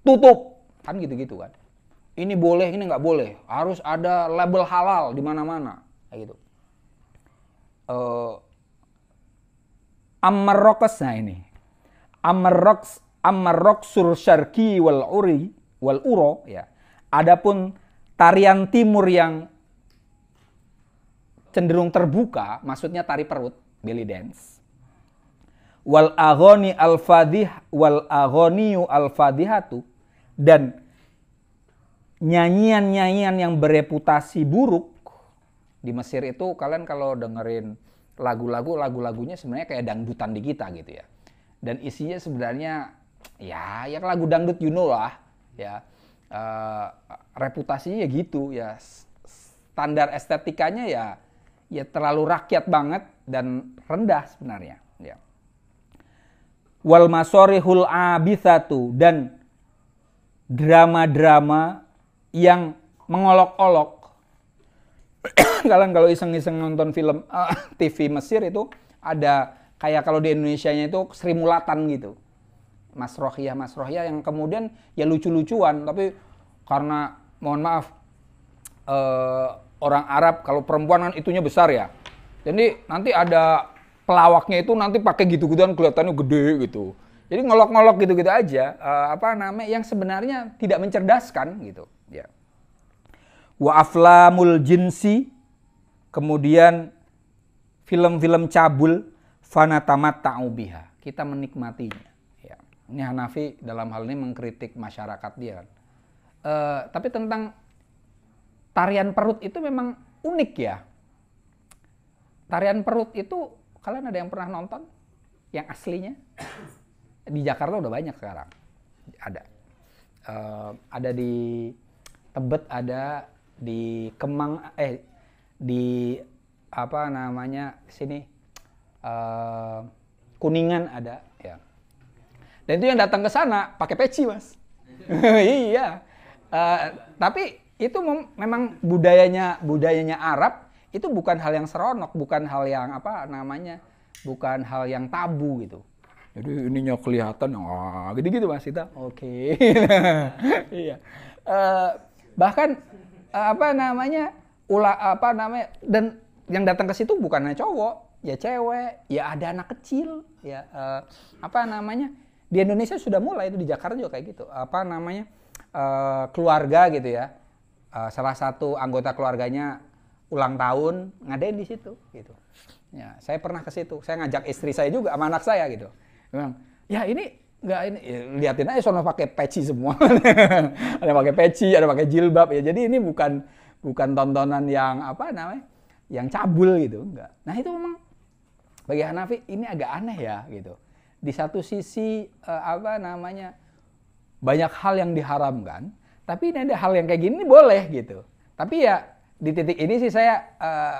tutup, kan gitu-gitu kan. Ini boleh, ini nggak boleh. Harus ada label halal di mana-mana, kayak gitu. Ammarroks, nah ini. Ammarroksur syarqi wal uro, ya. Adapun tarian timur yang cenderung terbuka, maksudnya tari perut, belly dance. Wal aghani al-fadihatu, dan nyanyian-nyanyian yang bereputasi buruk. Di Mesir itu kalian kalau dengerin lagunya sebenarnya kayak dangdutan di kita gitu ya. Dan isinya sebenarnya ya lagu dangdut lah ya. Reputasinya gitu ya. Standar estetikanya ya terlalu rakyat banget dan rendah sebenarnya ya. Wal masorihul abithatu, dan drama-drama yang mengolok-olok. Kalian kalau iseng-iseng nonton film TV Mesir itu ada kayak kalau di Indonesianya itu Sri Mulatan gitu. Masrohiyah yang kemudian ya lucu-lucuan, tapi karena mohon maaf orang Arab kalau perempuan kan itunya besar ya. Jadi nanti ada pelawaknya itu nanti pakai gitu-gituan kelihatannya gede gitu. Jadi ngolok-ngolok gitu-gitu aja, yang sebenarnya tidak mencerdaskan gitu, ya. Wa aflamul jinsi, kemudian film-film cabul, fanatamatta'u biha, kita menikmatinya, ya. Ini Hanafi dalam hal ini mengkritik masyarakat dia kan. Tapi tentang tarian perut itu memang unik ya. Tarian perut itu kalian ada yang pernah nonton yang aslinya? Di Jakarta udah banyak sekarang. Ada di Tebet, ada di Kemang, di sini Kuningan ada ya. Dan itu yang datang ke sana pakai peci, Mas. Iya. Tapi itu memang budayanya Arab, itu bukan hal yang seronok, bukan hal yang bukan hal yang tabu gitu. Jadi ininya kelihatan, gitu-gitu Mas kita. Oke. Iya. Bahkan dan yang datang ke situ bukan hanya cowok, ya cewek, ya ada anak kecil, ya di Indonesia sudah mulai, itu di Jakarta juga kayak gitu. Keluarga gitu ya. Salah satu anggota keluarganya ulang tahun, ngadain di situ gitu. Ya, saya pernah ke situ. Saya ngajak istri saya juga sama anak saya gitu. Memang, ya ini enggak ini ya, liatin aja sono pakai peci semua. Ada pakai peci, ada pakai jilbab ya. Jadi ini bukan tontonan yang yang cabul gitu, enggak. Nah, itu memang bagi Hanafi ini agak aneh ya gitu. Di satu sisi banyak hal yang diharamkan, tapi ini ada hal yang kayak gini boleh gitu. Tapi ya di titik ini sih saya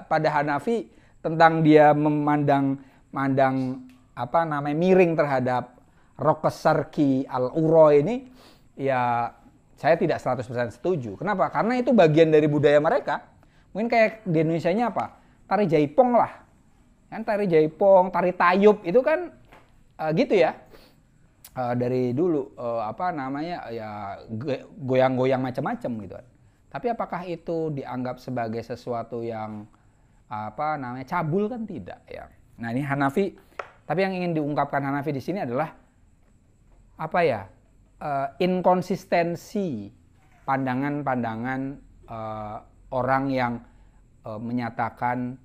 pada Hanafi tentang dia miring terhadap Rokeserki Al-Uro ini, ya saya tidak 100% setuju. Kenapa? Karena itu bagian dari budaya mereka. Mungkin kayak di Indonesianya apa? Tari jaipong lah. Kan tari jaipong, tari tayub itu kan gitu ya. Dari dulu ya goyang-goyang macam-macam gitu kan. Tapi apakah itu dianggap sebagai sesuatu yang cabul? Kan tidak ya. Nah, ini Hanafi, tapi yang ingin diungkapkan Hanafi di sini adalah inkonsistensi pandangan-pandangan orang yang menyatakan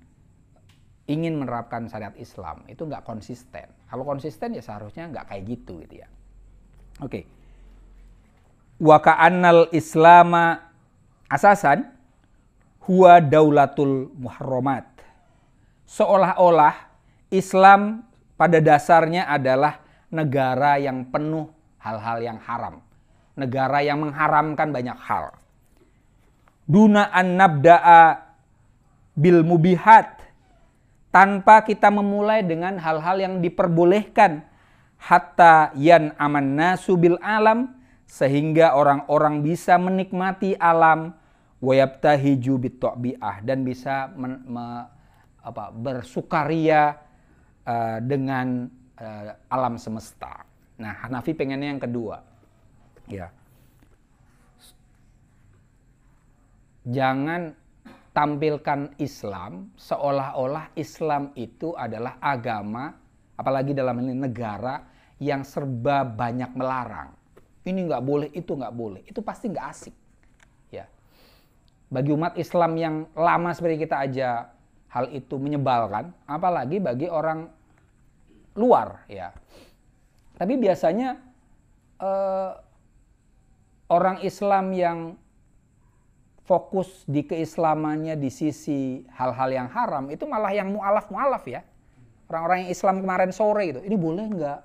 ingin menerapkan syariat Islam. Itu nggak konsisten. Kalau konsisten ya seharusnya nggak kayak gitu ya. Oke. Wa ka'annal islama asasan huwa daulatul muharramat. Seolah-olah Islam pada dasarnya adalah negara yang penuh hal-hal yang haram. Negara yang mengharamkan banyak hal. Duna an nabda'a bil mubihat. Tanpa kita memulai dengan hal-hal yang diperbolehkan. Hatta yan aman nasu bil alam. Sehingga orang-orang bisa menikmati alam. Wa yabtahiju bit ta'bi'ah. Dan bisa bersukaria dengan alam semesta. Nah, Hanafi pengennya yang kedua. Ya. Jangan tampilkan Islam seolah-olah Islam itu adalah agama, apalagi dalam ini negara yang serba banyak melarang. Ini nggak boleh, itu nggak boleh. Itu pasti nggak asik. Ya. Bagi umat Islam yang lama seperti kita aja hal itu menyebalkan, apalagi bagi orang luar ya. Tapi biasanya orang Islam yang fokus di keislamannya di sisi hal-hal yang haram itu malah yang mu'alaf ya. Orang-orang yang Islam kemarin sore gitu, ini boleh nggak?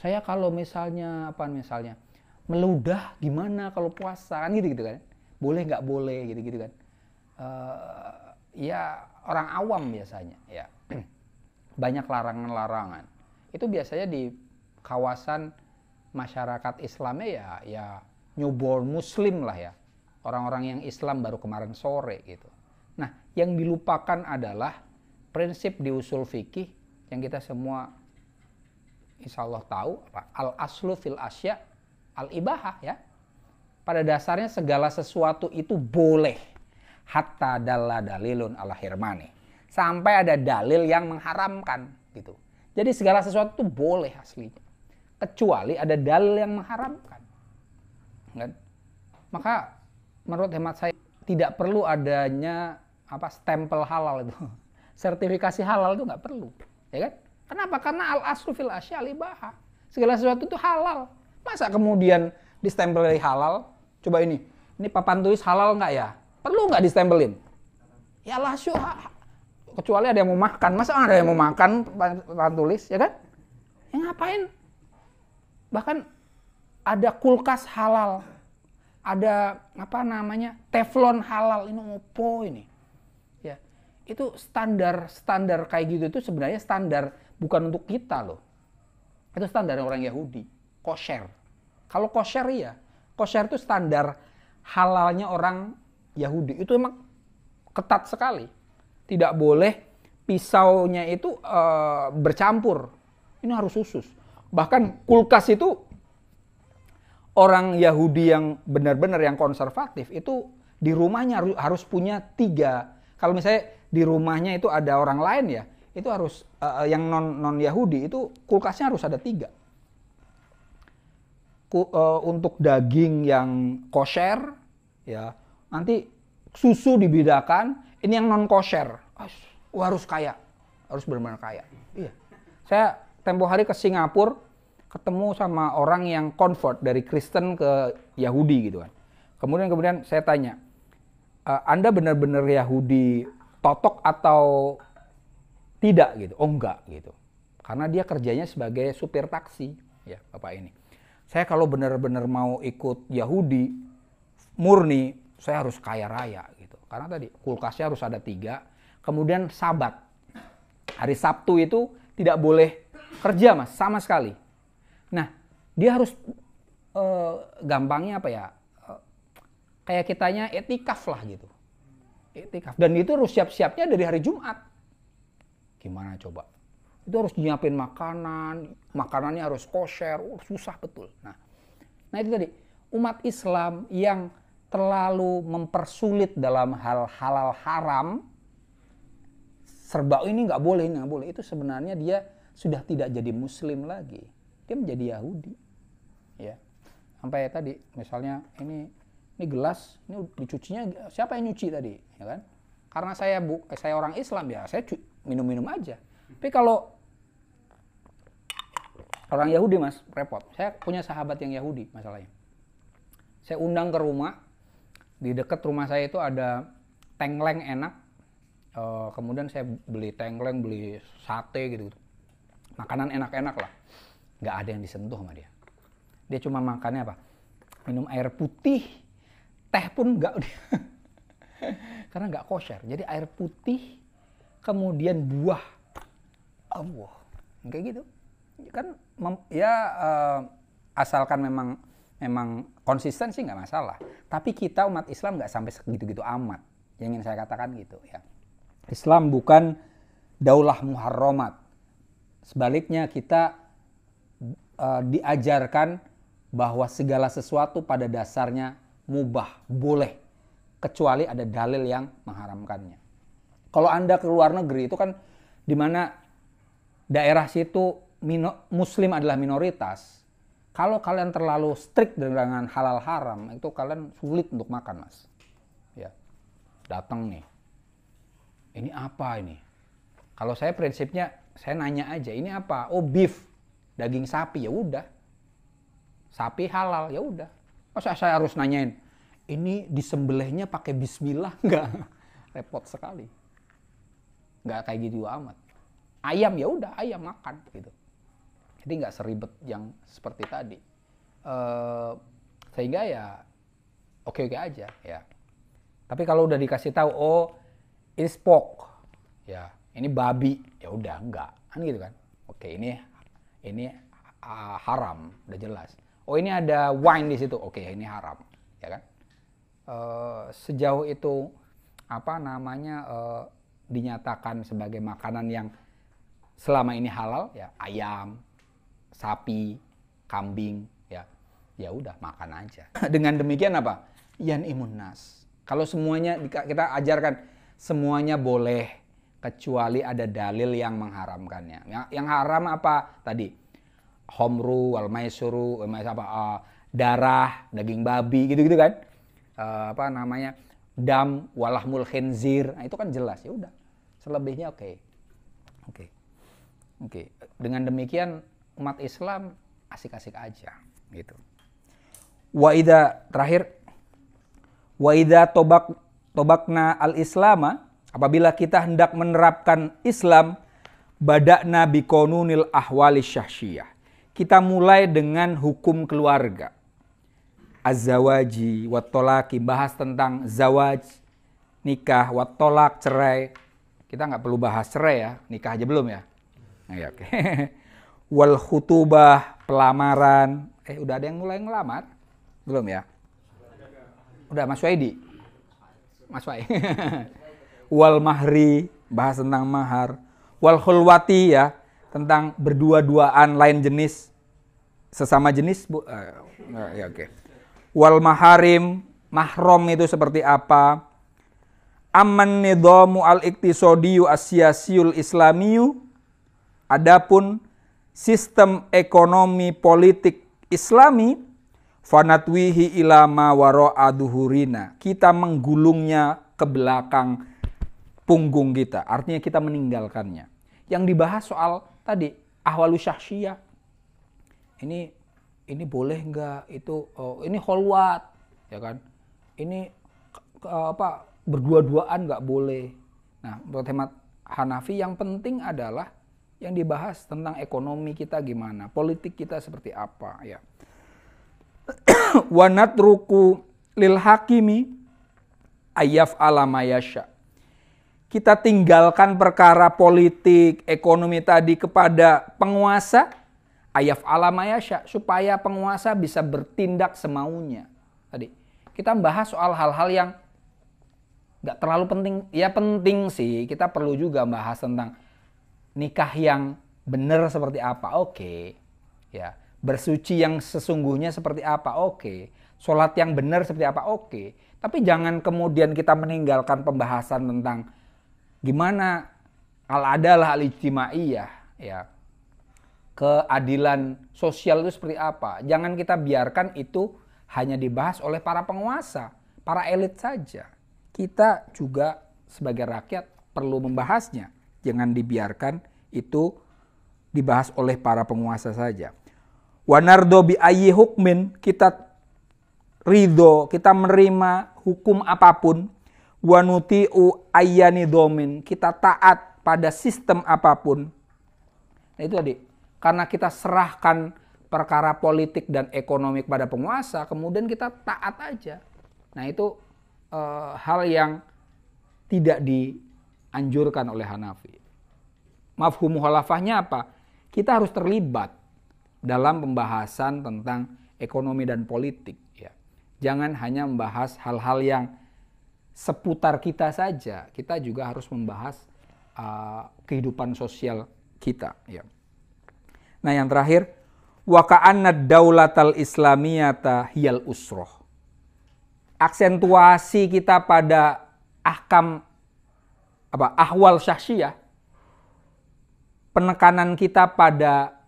Saya kalau misalnya meludah gimana kalau puasa kan gitu kan? Boleh nggak boleh gitu kan? Ya orang awam biasanya ya. Banyak larangan-larangan. Itu biasanya di kawasan masyarakat Islamnya ya newborn Muslim lah ya. Orang-orang yang Islam baru kemarin sore gitu. Nah, yang dilupakan adalah prinsip di usul fikih yang kita semua insya Allah tahu, al-aslu fil asya al-ibahah ya. Pada dasarnya segala sesuatu itu boleh. Hatta dalla dalilun ala hirmani. Sampai ada dalil yang mengharamkan gitu. Jadi segala sesuatu itu boleh aslinya. Kecuali ada dalil yang mengharamkan. Kan? Maka menurut hemat saya tidak perlu adanya stempel halal itu. Sertifikasi halal itu nggak perlu. Ya kan? Kenapa? Karena al-aslu fil asya al-ibahah. Segala sesuatu itu halal. Masa kemudian distempel halal? Coba ini papan tulis halal nggak ya? Perlu nggak distempelin? Ya lah kecuali ada yang mau makan. Masa ada yang mau makan papan tulis, ya kan? Ya ngapain? Bahkan ada kulkas halal. Ada teflon halal. Ini opo ini? Ya. Itu standar kayak gitu itu sebenarnya standar bukan untuk kita loh. Itu standar orang Yahudi. Kosher. Kalau kosher ya. Kosher itu standar halalnya orang Yahudi. Itu emang ketat sekali. Tidak boleh pisaunya itu bercampur. Ini harus khusus. Bahkan kulkas itu orang Yahudi yang benar-benar yang konservatif itu di rumahnya harus punya 3. Kalau misalnya di rumahnya itu ada orang lain ya, itu harus yang non Yahudi itu kulkasnya harus ada 3. Untuk daging yang kosher ya, nanti susu dibedakan. Ini yang non kosher, harus kaya, harus benar-benar kaya. Iya, saya tempo hari ke Singapura ketemu sama orang yang convert dari Kristen ke Yahudi gitu kan. Kemudian saya tanya, Anda benar-benar Yahudi totok atau tidak gitu? Oh enggak gitu, karena dia kerjanya sebagai supir taksi ya bapak ini. Saya kalau benar-benar mau ikut Yahudi murni, saya harus kaya raya gitu. Karena tadi kulkasnya harus ada 3. Kemudian Sabat. Hari Sabtu itu tidak boleh kerja, Mas, sama sekali. Nah, dia harus gampangnya apa ya? Kayak kitanya etikaf lah gitu. Etikaf. Dan itu harus siap-siapnya dari hari Jumat. Gimana coba? Itu harus nyiapin makanan, makanannya harus kosher, susah betul. Nah itu tadi, umat Islam yang terlalu mempersulit dalam hal halal haram, serba ini nggak boleh, ini nggak boleh. Itu sebenarnya dia sudah tidak jadi Muslim lagi, dia menjadi Yahudi. Ya, sampai tadi misalnya ini gelas, ini dicucinya siapa yang nyuci tadi, ya kan? Karena saya orang Islam ya, saya minum-minum aja. Tapi kalau orang Yahudi, Mas, repot. Saya punya sahabat yang Yahudi masalahnya. Saya undang ke rumah, di dekat rumah saya itu ada tengkleng enak. Kemudian saya beli tengkleng, beli sate gitu. Makanan enak-enak lah. Nggak ada yang disentuh sama dia. Dia cuma makannya apa? Minum air putih, teh pun nggak. Karena nggak kosher. Jadi air putih, kemudian buah. Allah, kayak gitu. Kan asalkan memang konsisten sih nggak masalah. Tapi kita umat Islam nggak sampai segitu-gitu amat. Yang ingin saya katakan gitu ya. Islam bukan daulah muharramat. Sebaliknya kita diajarkan bahwa segala sesuatu pada dasarnya mubah, boleh, kecuali ada dalil yang mengharamkannya. Kalau Anda ke luar negeri itu kan di mana daerah situ Muslim adalah minoritas. Kalau kalian terlalu strict dengan halal haram, itu kalian sulit untuk makan, Mas. Ya, datang nih. Ini apa ini? Kalau saya prinsipnya, saya nanya aja, ini apa? Oh, beef, daging sapi, ya udah. Sapi halal, ya udah. Masa saya harus nanyain, ini disembelihnya pakai bismillah? Enggak, repot sekali. Enggak kayak gitu amat. Ayam, ya udah, ayam makan gitu. Jadi nggak seribet yang seperti tadi. Sehingga ya oke-oke aja ya. Tapi kalau udah dikasih tahu, oh ini pork, ya ini babi, ya udah enggak, kan gitu kan. Oke, ini haram, udah jelas. Oh ini ada wine di situ, oke ini haram, ya kan. Sejauh itu dinyatakan sebagai makanan yang selama ini halal, ya ayam, sapi, kambing, ya udah makan aja. Dengan demikian apa? Yan imunnas. Kalau semuanya kita ajarkan semuanya boleh kecuali ada dalil yang mengharamkannya. Yang haram apa tadi? Homru, wal maisuru, darah, daging babi, gitu-gitu kan? Dam, walahmul khinzir. Nah, itu kan jelas, ya udah. Selebihnya oke. Dengan demikian umat Islam asik-asik aja gitu. Wa idza tobakna al-islama, apabila kita hendak menerapkan Islam, bada'na biqanunil ahwali syahsyiyah. Kita mulai dengan hukum keluarga. Az-zawaji wat tolaki, bahas tentang zawaj, nikah, wat tolak, cerai. Kita nggak perlu bahas cerai ya, nikah aja belum ya. Oke. Wal khutubah, pelamaran. Udah ada yang mulai ngelamar? Belum ya? Udah, Mas Waidi? Mas Wai. Wal mahri, bahas tentang mahar. Wal khulwati, ya, tentang berdua-duaan lain jenis, sesama jenis. Oke. Wal maharim, mahram itu seperti apa? Amman nidhamu al-iqtisadiyu as-siyasiyul islamiyu. Adapun sistem ekonomi politik Islami, fanatwihi ila ma wara'a duhurina. Kita menggulungnya ke belakang punggung kita. Artinya kita meninggalkannya. Yang dibahas soal tadi ahwalu syahsyiyah. Ini boleh enggak? Itu ini kholwat, ya kan? Ini berdua-duaan enggak boleh. Nah, menurut hemat Hanafi yang penting adalah yang dibahas tentang ekonomi kita gimana, politik kita seperti apa, ya. Wa natruku lil hakimi ayyaf ala mayasya. kita tinggalkan perkara politik, ekonomi tadi kepada penguasa, ayaf alamayasya, supaya penguasa bisa bertindak semaunya. Tadi kita membahas soal hal-hal yang nggak terlalu penting. Ya penting sih, kita perlu juga membahas tentang nikah yang benar seperti apa, oke. Ya, bersuci yang sesungguhnya seperti apa, oke. Sholat yang benar seperti apa, oke. Tapi jangan kemudian kita meninggalkan pembahasan tentang gimana al-adalah al-ijtimaiyah, ya. Keadilan sosial itu seperti apa. Jangan kita biarkan itu hanya dibahas oleh para penguasa, para elit saja. Kita juga sebagai rakyat perlu membahasnya. Jangan dibiarkan itu dibahas oleh para penguasa saja. Wa nardo bi ayyi hukmin, kita ridho, kita menerima hukum apapun. Wa nuti'u ayyani domin, kita taat pada sistem apapun. Nah itu tadi, karena kita serahkan perkara politik dan ekonomi kepada penguasa, kemudian kita taat aja. Nah itu hal yang tidak dianjurkan oleh Hanafi. Mafhum mukhalafahnya apa? Kita harus terlibat dalam pembahasan tentang ekonomi dan politik. Ya. Jangan hanya membahas hal-hal yang seputar kita saja, kita juga harus membahas kehidupan sosial kita. Ya. Nah yang terakhir, wa ka'anna daulatal islamiyata hiyal usroh. Aksentuasi kita pada ahwal syahsiyah, penekanan kita pada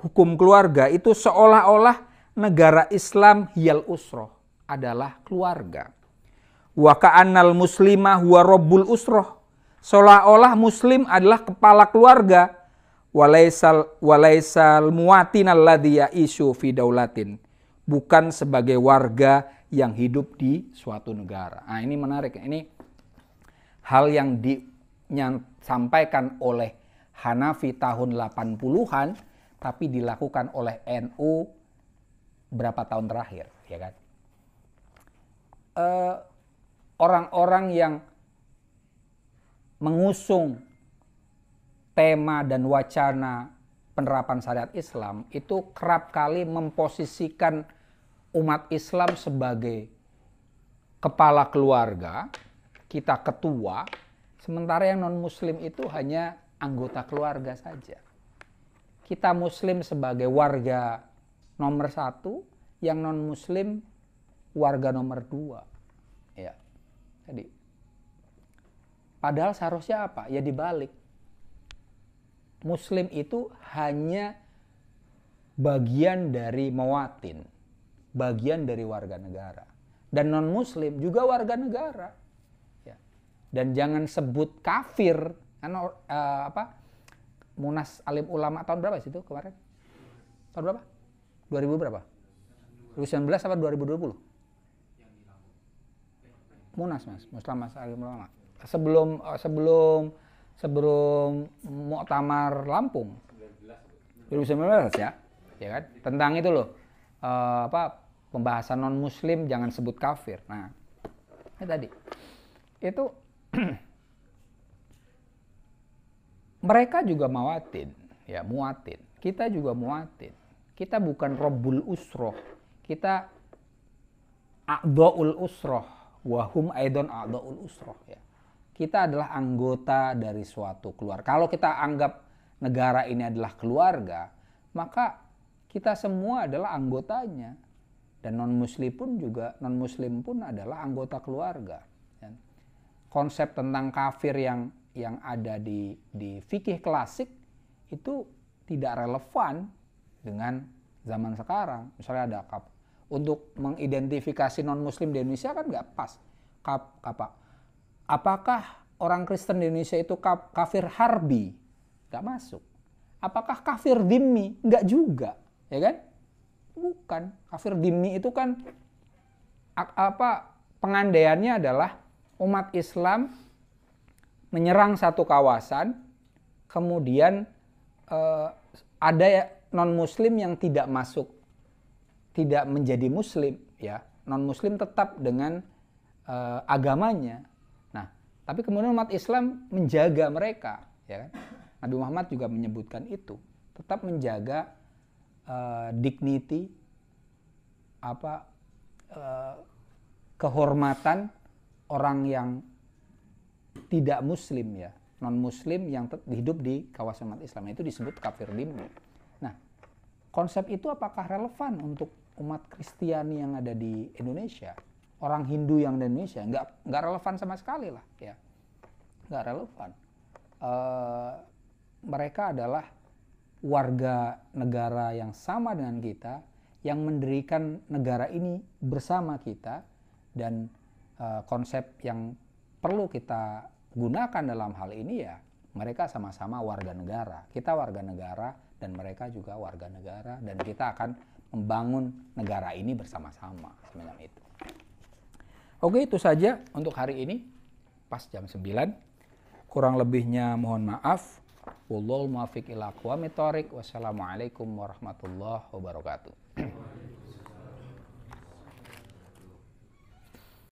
hukum keluarga itu seolah-olah negara Islam hiyal usroh adalah keluarga. Wa ka'annal muslimah huwa rabbul usroh. Seolah-olah muslim adalah kepala keluarga. Walaisal muwatin alladhi ya'ishu fi daulatin. Bukan sebagai warga yang hidup di suatu negara. Nah ini menarik. Ini hal yang disampaikan oleh Hanafi tahun 80-an. Tapi dilakukan oleh NU berapa tahun terakhir. Ya kan? Orang-orang yang mengusung tema dan wacana penerapan syariat Islam itu kerap kali memposisikan umat Islam sebagai kepala keluarga, kita ketua, sementara yang non-muslim itu hanya anggota keluarga saja. Kita muslim sebagai warga nomor 1, yang non-muslim warga nomor 2. Ya. Jadi, padahal seharusnya apa? Ya dibalik. Muslim itu hanya bagian dari mawatin, bagian dari warga negara. Dan non-muslim juga warga negara. Ya. Dan jangan sebut kafir. Karena Munas Alim Ulama tahun berapa sih itu kemarin? Tahun berapa? 2000 berapa? 2019 apa 2020? Munas Mas, Muslimas Alim Ulama. Sebelum Muktamar Lampung. 2019 ya. Ya kan? Tentang itu loh. Pembahasan non muslim jangan sebut kafir. Nah, ini tadi. Itu mereka juga muwatin. Kita juga muwatin. Kita bukan Rabbul Usroh. Kita A'dha'ul Usroh. Wahum aidon A'dha'ul Usroh. Ya. Kita adalah anggota dari suatu keluarga. Kalau kita anggap negara ini adalah keluarga, maka kita semua adalah anggotanya. Dan non-muslim pun adalah anggota keluarga. Konsep tentang kafir yang ada di fikih klasik itu tidak relevan dengan zaman sekarang. Misalnya ada untuk mengidentifikasi non-muslim di Indonesia kan nggak pas. Apakah orang Kristen di Indonesia itu kafir harbi? Nggak masuk. Apakah kafir dhimmi? Nggak juga, ya kan? Bukan. Kafir dhimmi itu kan pengandaiannya adalah umat Islam menyerang satu kawasan, kemudian ada non-muslim yang tidak masuk, tidak menjadi muslim, ya non-muslim tetap dengan agamanya. Nah, Tapi kemudian umat Islam menjaga mereka, ya kan? Nabi Muhammad juga menyebutkan itu, tetap menjaga dignity, kehormatan orang yang tidak muslim, ya, non muslim yang hidup di kawasan umat Islam, itu disebut kafir dhimmi. Nah, konsep itu apakah relevan untuk umat Kristiani yang ada di Indonesia? Orang Hindu yang di Indonesia nggak relevan sama sekali lah, ya, nggak relevan. Mereka adalah warga negara yang sama dengan kita, yang mendirikan negara ini bersama kita, dan konsep yang perlu kita gunakan dalam hal ini, ya, mereka sama-sama warga negara. Kita warga negara dan mereka juga warga negara, dan kita akan membangun negara ini bersama-sama, semacam itu. Oke, itu saja untuk hari ini, pas jam 9. Kurang lebihnya mohon maaf. Wallahul muwaffiq ila aqwamit thoriq. Wassalamualaikum warahmatullahi wabarakatuh.